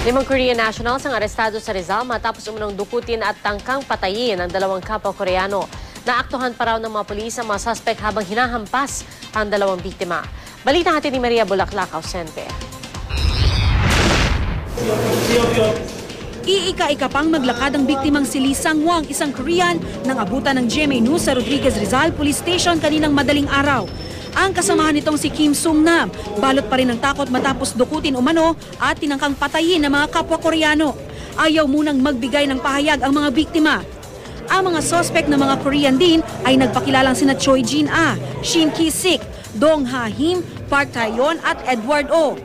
5 Korean nationals ang arestado sa Rizal matapos umunong dukutin at tangkang patayin ang 2 kapwa Koreano. Naaktuhan pa raw ng mga pulis ang mga suspect habang hinahampas ang 2 biktima. Balita natin ni Maria Bulaklak, Ausente. Iika-ika pang maglakad ang biktimang si Lee Sang-wang, isang Korean, nang abutan ng GMA News sa Rodriguez Rizal Police Station kaninang madaling araw. Ang kasamahan nitong si Kim Sung-nam, balot pa rin ng takot matapos dukutin umano at tinangkang patayin ng mga kapwa Koreano. Ayaw munang magbigay ng pahayag ang mga biktima. Ang mga suspect na mga Korean din ay nagpakilalang sina Choi Jin-ah, Shin Ki-sik, Dong Ha-him, Park Tae-yeon at Edward Oh.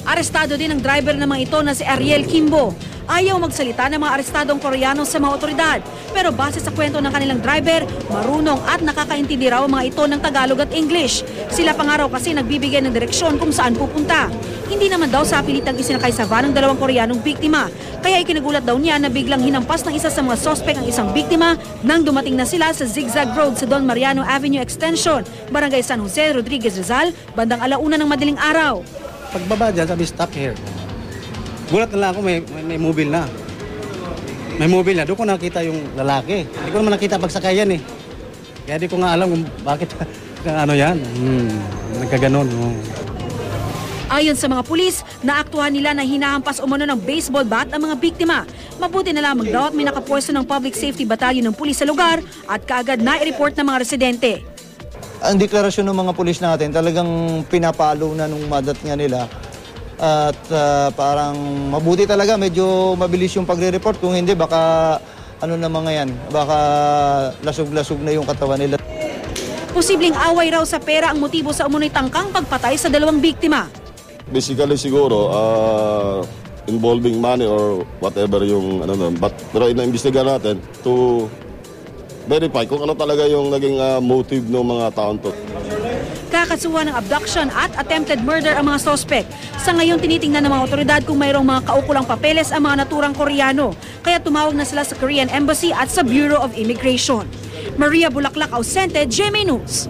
Arestado din ang driver ng mga ito na si Ariel Kimbo. Ayaw magsalita ng mga arestadong Koreano sa mga otoridad. Pero base sa kwento ng kanilang driver, marunong at nakakaintindi raw ang mga ito ng Tagalog at English. Sila pa nga raw kasi nagbibigay ng direksyon kung saan pupunta. Hindi naman daw sa pilitang isinakay sa van ng 2 Koreanong biktima. Kaya ikinagulat daw niya na biglang hinampas ng isa sa mga suspect ang isang biktima nang dumating na sila sa Zigzag Road sa Don Mariano Avenue Extension, Barangay San Jose, Rodriguez Rizal, bandang 1:00 ng madaling araw. Pagbaba dyan, sabi stop here. Gulat na lang ako, may mobile na. May mobile na. Doon ko nakita yung lalaki. Hindi ko naman nakita pagsakayan eh. Kaya di ko nga alam kung bakit ano yan. Nagkaganon. Ayon sa mga pulis, naaktuhan nila na hinahampas umano ng baseball bat ang mga biktima. Mabuti na lamang daw at may nakapwesto ng Public Safety Battalion ng pulis sa lugar at kaagad na-report ng mga residente. Ang deklarasyon ng mga pulis natin talagang pinapalo na nung madat nga nila. At parang mabuti talaga, medyo mabilis yung pagre-report. Kung hindi, baka ano na mga yan, baka lasog-lasog na yung katawan nila. Posibleng away raw sa pera ang motibo sa umunoy tangkang pagpatay sa 2 biktima. Basically siguro, involving money or whatever yung ano nun. Pero ina-imbestigahan natin to verify kung ano talaga yung naging motive ng mga taon to. Kakasuhan ng abduction at attempted murder ang mga suspect. Sa ngayon, tinitingnan ng mga otoridad kung mayroong mga kaukulang papeles ang mga naturang Koreano. Kaya tumawag na sila sa Korean Embassy at sa Bureau of Immigration. Maria Bulaklak, Ausente, GMA News.